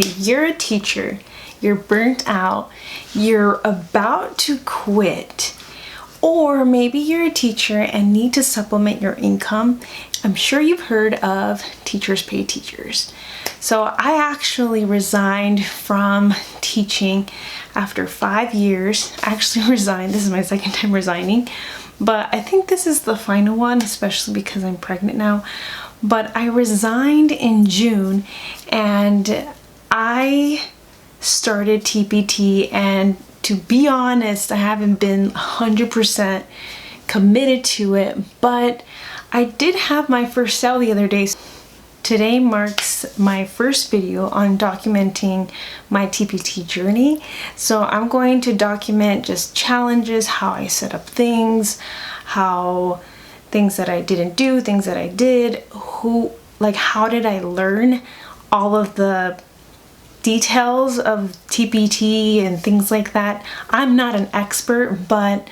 You're a teacher, you're burnt out, you're about to quit, or maybe you're a teacher and need to supplement your income. I'm sure you've heard of Teachers Pay Teachers. So I actually resigned from teaching after 5 years. I actually resigned. This is my second time resigning, but I think this is the final one, especially because I'm pregnant now. But I resigned in June and I started TPT, and to be honest, I haven't been 100% committed to it, but I did have my first sale the other day. Today marks my first video on documenting my TPT journey. So I'm going to document just challenges, how I set up things, how things that I didn't do, things that I did, how did I learn all of the details of TPT and things like that. I'm not an expert, but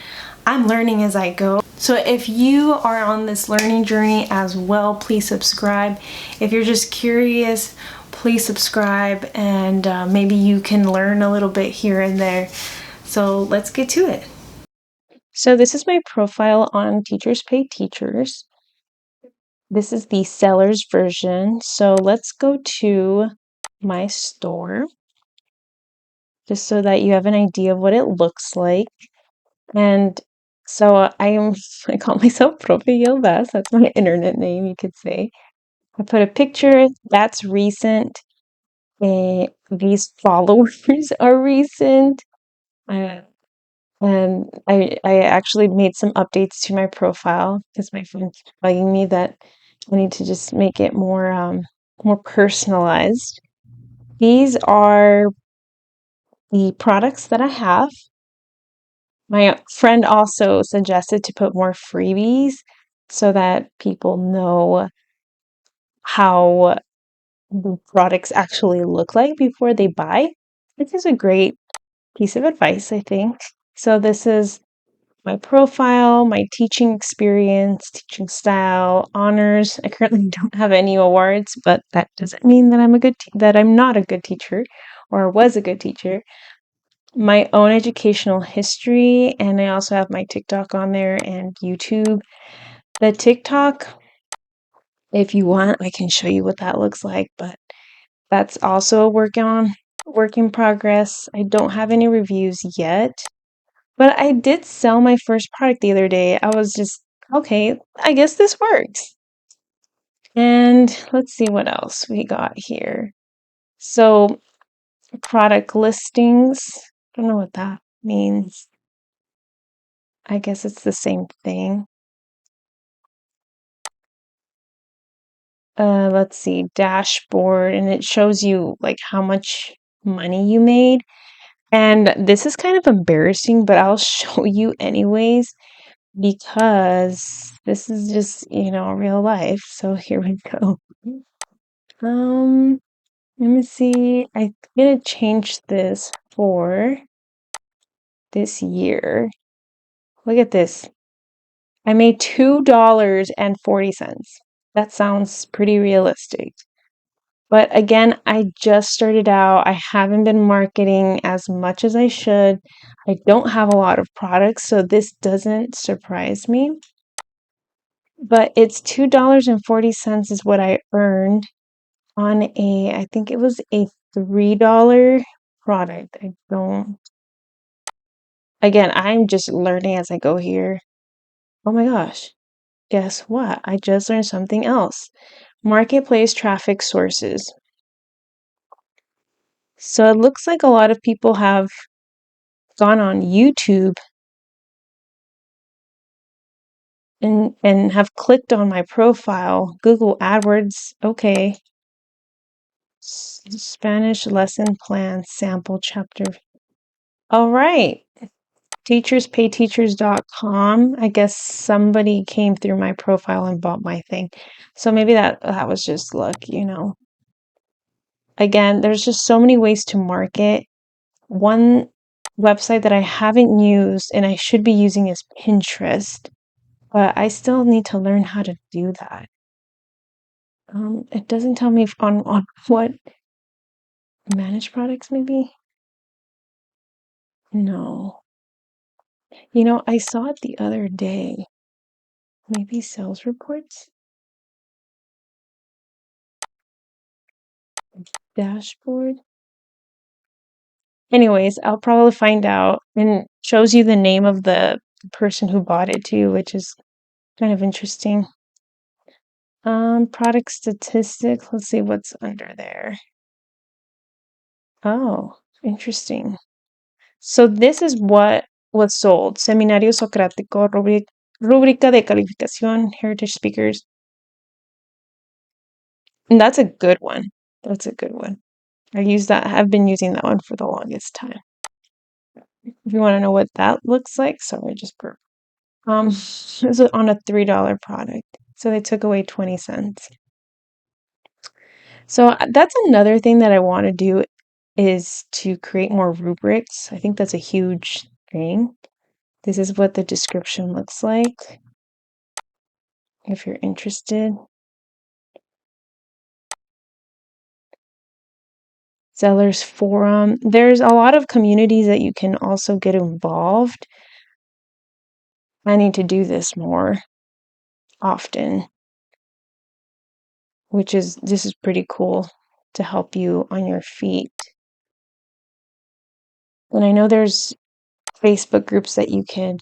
I'm learning as I go. So if you are on this learning journey as well, please subscribe. If you're just curious, please subscribe, and maybe you can learn a little bit here and there. So let's get to it. So this is my profile on Teachers Pay Teachers. This is the seller's version. So let's go to my store, just so that you have an idea of what it looks like. And so I call myself Profe Yilvaz. That's my internet name, you could say. I put a picture that's recent. These followers are recent. Uh, and I actually made some updates to my profile because my friend's bugging me that I need to just make it more personalized. These are the products that I have. My friend also suggested to put more freebies so that people know how the products actually look like before they buy, which is a great piece of advice, I think. So this is my profile, my teaching experience, teaching style, honors. I currently don't have any awards, but that doesn't mean that I'm not a good teacher or was a good teacher. My own educational history, and I also have my TikTok on there and YouTube. The TikTok, if you want, I can show you what that looks like, but that's also a work in progress. I don't have any reviews yet, but I did sell my first product the other day. I was just, okay, I guess this works. And let's see what else we got here. So, product listings, I don't know what that means. I guess it's the same thing. Let's see, dashboard, and it shows you like how much money you made. And this is kind of embarrassing, but I'll show you anyways because this is just, real life. So here we go. Let me see. I'm gonna change this for this year. Look at this. I made $2.40. That sounds pretty realistic. But again, I just started out. I haven't been marketing as much as I should. I don't have a lot of products, so this doesn't surprise me. But it's $2.40 is what I earned on I think it was a $3 product. Again, I'm just learning as I go here. Oh my gosh. Guess what? I just learned something else. Marketplace traffic sources. So it looks like a lot of people have gone on YouTube and have clicked on my profile. Google AdWords, okay. Spanish lesson plan sample chapter. All right. Teacherspayteachers.com. I guess somebody came through my profile and bought my thing. So maybe that was just luck. Again, there's just so many ways to market. One website that I haven't used and I should be using is Pinterest, but I still need to learn how to do that. It doesn't tell me on what Managed products, maybe? No. You know, I saw it the other day. Maybe sales reports? Dashboard? Anyways, I'll probably find out, and it shows you the name of the person who bought it too, which is kind of interesting. Product statistics. Let's see what's under there. Oh, interesting. So this is what was sold. Seminario Socrático, rúbrica de calificación, heritage speakers. And that's a good one. That's a good one. I've been using that one for the longest time. If you want to know what that looks like, sorry, I just burped. This is on a $3 product. So they took away 20 cents. So that's another thing that I want to do is to create more rubrics. I think that's a huge thing. This is what the description looks like if you're interested. Sellers forum. There's a lot of communities that you can also get involved. I need to do this more often, this is pretty cool to help you on your feet. And I know there's Facebook groups that you can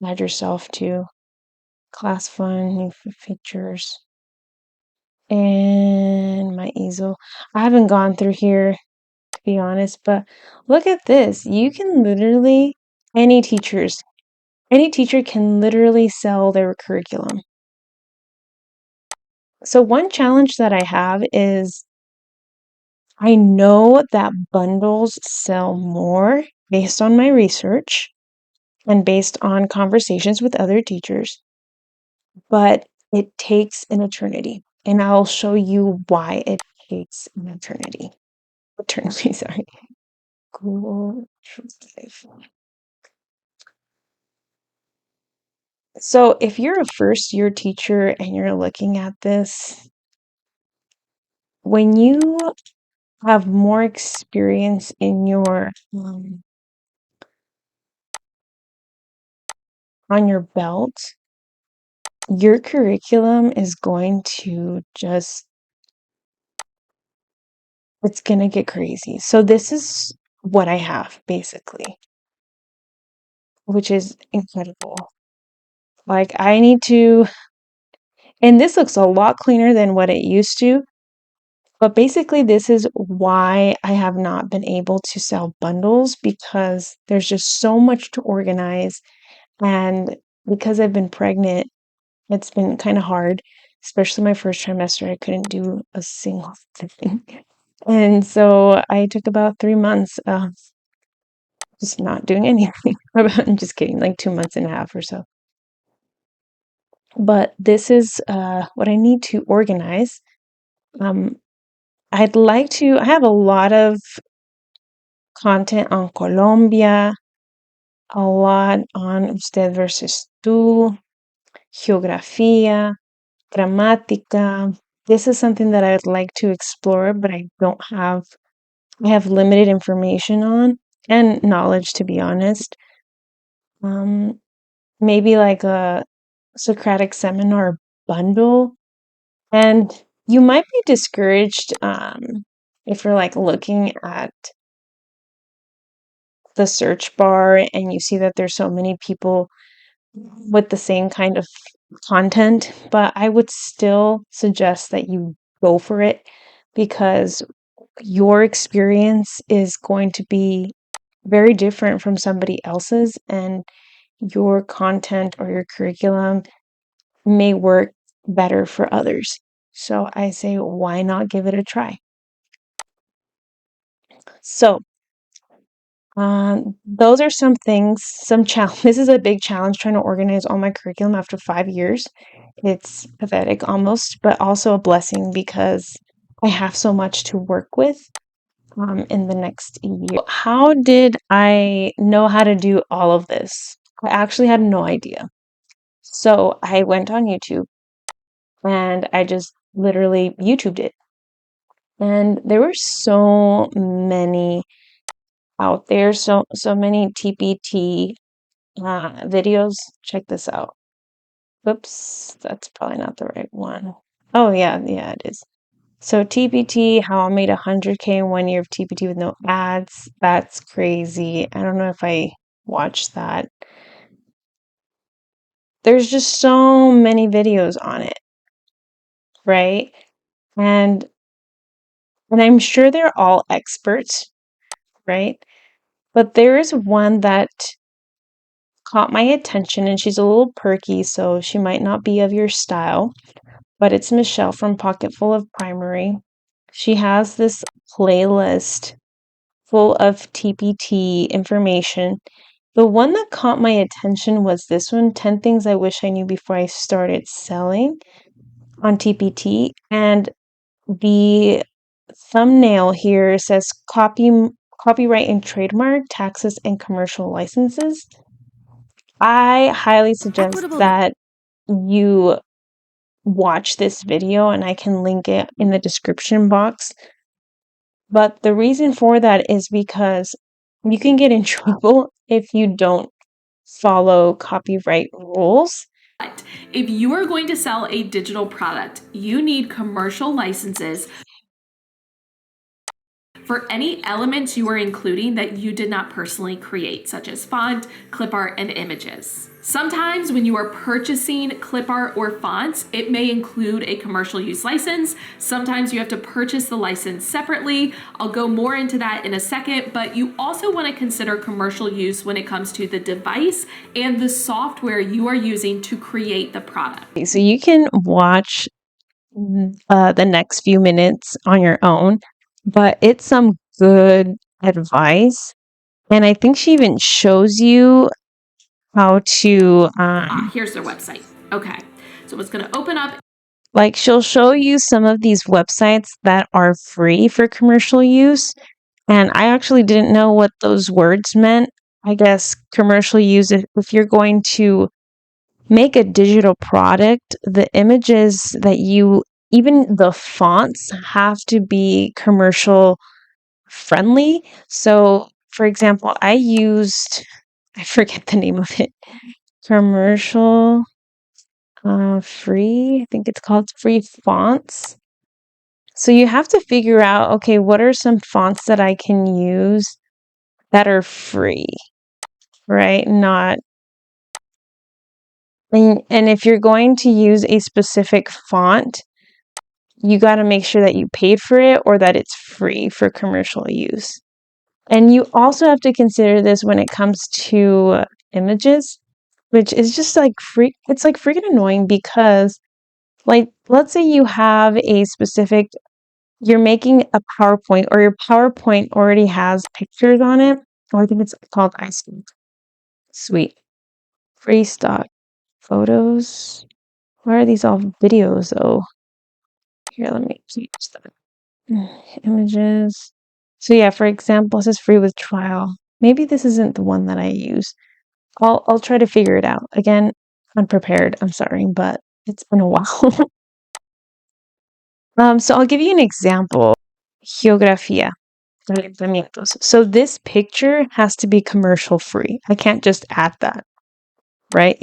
add yourself to. Class fun, new features, and my easel. I haven't gone through here to be honest, but look at this. You can literally any teacher can literally sell their curriculum. So one challenge that I have is I know that bundles sell more based on my research and based on conversations with other teachers, but it takes an eternity. And I'll show you why it takes an eternity. Eternity, sorry. Google Drive. So if you're a first year teacher and you're looking at this, when you have more experience in your on your belt, your curriculum is going to it's going to get crazy. So this is what I have basically, which is incredible. Like I need to, and this looks a lot cleaner than what it used to. But basically, this is why I have not been able to sell bundles because there's just so much to organize. And because I've been pregnant, it's been kind of hard, especially my first trimester. I couldn't do a single thing. And so I took about 3 months of just not doing anything. I'm just kidding, like 2 months and a half or so. But this is what I need to organize. I have a lot of content on Colombia, a lot on usted versus tú, geografía, gramática. This is something that I would like to explore, but I have limited information on and knowledge, to be honest. Maybe like a Socratic seminar bundle. And you might be discouraged if you're like looking at the search bar and you see that there's so many people with the same kind of content, but I would still suggest that you go for it because your experience is going to be very different from somebody else's, and your content or your curriculum may work better for others. So I say, why not give it a try? So, those are some things, this is a big challenge trying to organize all my curriculum after 5 years. It's pathetic almost, but also a blessing because I have so much to work with in the next year. How did I know how to do all of this? I actually had no idea. So I went on YouTube and I just literally YouTubed it. And there were so many out there, so many TPT videos. Check this out. Whoops, that's probably not the right one. Oh yeah, it is. So TPT, how I made 100K in 1 year of TPT with no ads. That's crazy. I don't know if I watched that. There's just so many videos on it, right? And I'm sure they're all experts, right? But there is one that caught my attention, and she's a little perky, so she might not be of your style, but it's Michelle from Pocketful of Primary. She has this playlist full of TPT information. The one that caught my attention was this one, 10 Things I Wish I Knew Before I Started Selling on TPT. And the thumbnail here says copyright and trademark, taxes, and commercial licenses. I highly suggest that you watch this video, and I can link it in the description box. But the reason for that is because you can get in trouble if you don't follow copyright rules. If you are going to sell a digital product, you need commercial licenses for any elements you are including that you did not personally create, such as font, clip art, and images. Sometimes when you are purchasing clip art or fonts, it may include a commercial use license. Sometimes you have to purchase the license separately. I'll go more into that in a second, but you also want to consider commercial use when it comes to the device and the software you are using to create the product. So you can watch the next few minutes on your own, but it's some good advice. And I think she even shows you how to here's their website. Okay, so it's going to open up. Like, she'll show you some of these websites that are free for commercial use. And I actually didn't know what those words meant. I guess commercial use, if you're going to make a digital product, the images that even the fonts have to be commercial friendly. So, for example, I forget the name of it, commercial free, I think it's called free fonts. So you have to figure out, okay, what are some fonts that I can use that are free, right? And if you're going to use a specific font, you got to make sure that you paid for it or that it's free for commercial use. And you also have to consider this when it comes to images, which is just like it's like freaking annoying because, like, let's say you have you're making a PowerPoint, or your PowerPoint already has pictures on it. Or I think it's called iStock. Sweet. Free stock photos. Why are these all videos though? Here, let me change that. Images. So yeah, for example, it says free with trial. Maybe this isn't the one that I use. I'll try to figure it out. Again, unprepared. I'm sorry, but it's been a while. So I'll give you an example. Geografía. So this picture has to be commercial free. I can't just add that, right?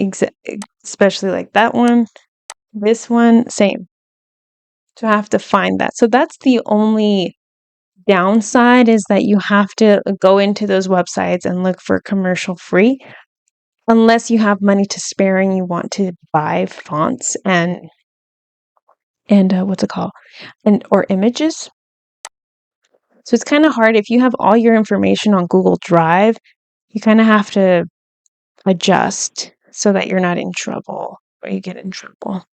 Especially like that one, this one, same. So I have to find that. So that's the only downside, is that you have to go into those websites and look for commercial free, unless you have money to spare and you want to buy fonts and what's it called? Or images. So it's kind of hard if you have all your information on Google Drive. You kind of have to adjust so that you're not in trouble or you get in trouble.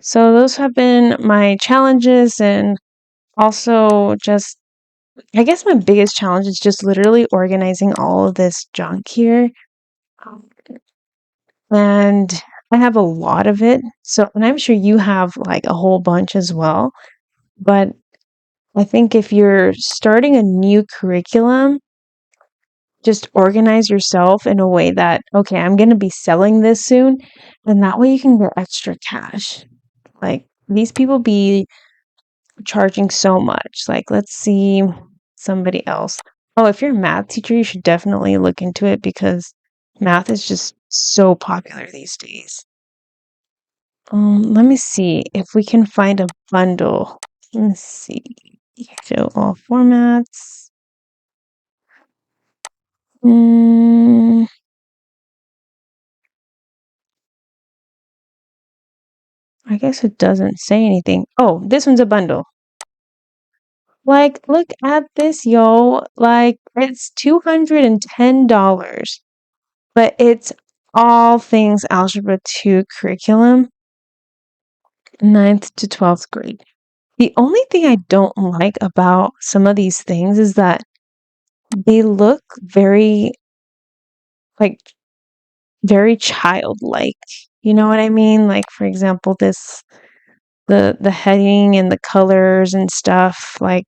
So those have been my challenges, and also just, I guess my biggest challenge is just literally organizing all of this junk here. And I have a lot of it. So, and I'm sure you have like a whole bunch as well. But I think if you're starting a new curriculum, just organize yourself in a way that, okay, I'm going to be selling this soon. And that way you can get extra cash. Like, these people be charging so much. Like, let's see somebody else. Oh, if you're a math teacher, you should definitely look into it because math is just so popular these days. Let me see if we can find a bundle. Let's see. Show all formats. I guess it doesn't say anything. Oh, this one's a bundle. Like, look at this, yo. Like, it's $210, but it's all things Algebra 2 curriculum, 9th to 12th grade. The only thing I don't like about some of these things is that they look very, like, very childlike. You know what I mean? Like, for example, the heading and the colors and stuff, like,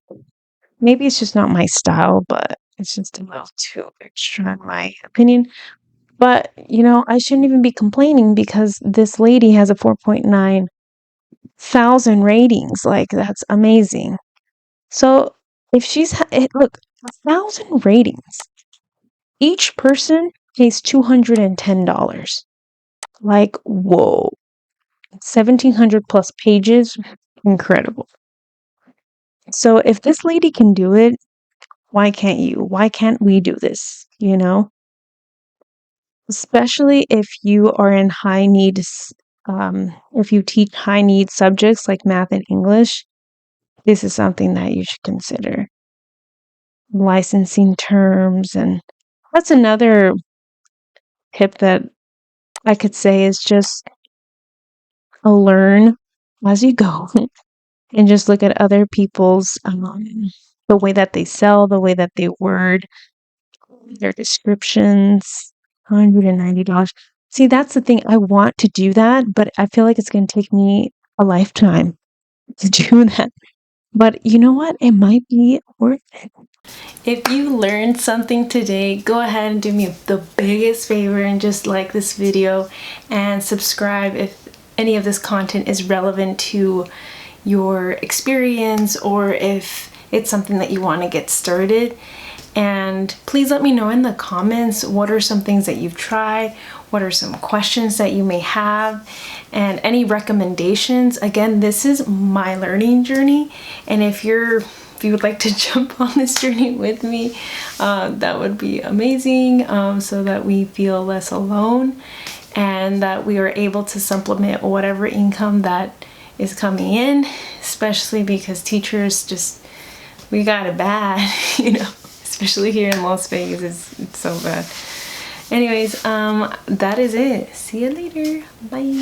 maybe it's just not my style, but it's just a little too extra in my opinion. But, I shouldn't even be complaining because this lady has a 4.9 thousand ratings. Like, that's amazing. So, if look, 1,000 ratings, each person pays $210. Like, whoa. 1,700 plus pages, incredible. So, if this lady can do it, why can't you? Why can't we do this? Especially if you are in high needs, if you teach high need subjects like math and English, this is something that you should consider. Licensing terms, and that's another tip that I could say is just learn as you go and just look at other people's, the way that they sell, the way that they word their descriptions. $190. See, that's the thing. I want to do that, but I feel like it's going to take me a lifetime to do that. But you know what? It might be worth it. If you learned something today, go ahead and do me the biggest favor and just like this video and subscribe if any of this content is relevant to your experience or if it's something that you want to get started. And please let me know in the comments what are some things that you've tried, what are some questions that you may have, and any recommendations. Again, this is my learning journey, and if you would like to jump on this journey with me, that would be amazing, so that we feel less alone and that we are able to supplement whatever income that is coming in, especially because teachers we got it bad, especially here in Las Vegas. It's so bad. Anyways, that is it. See you later. Bye.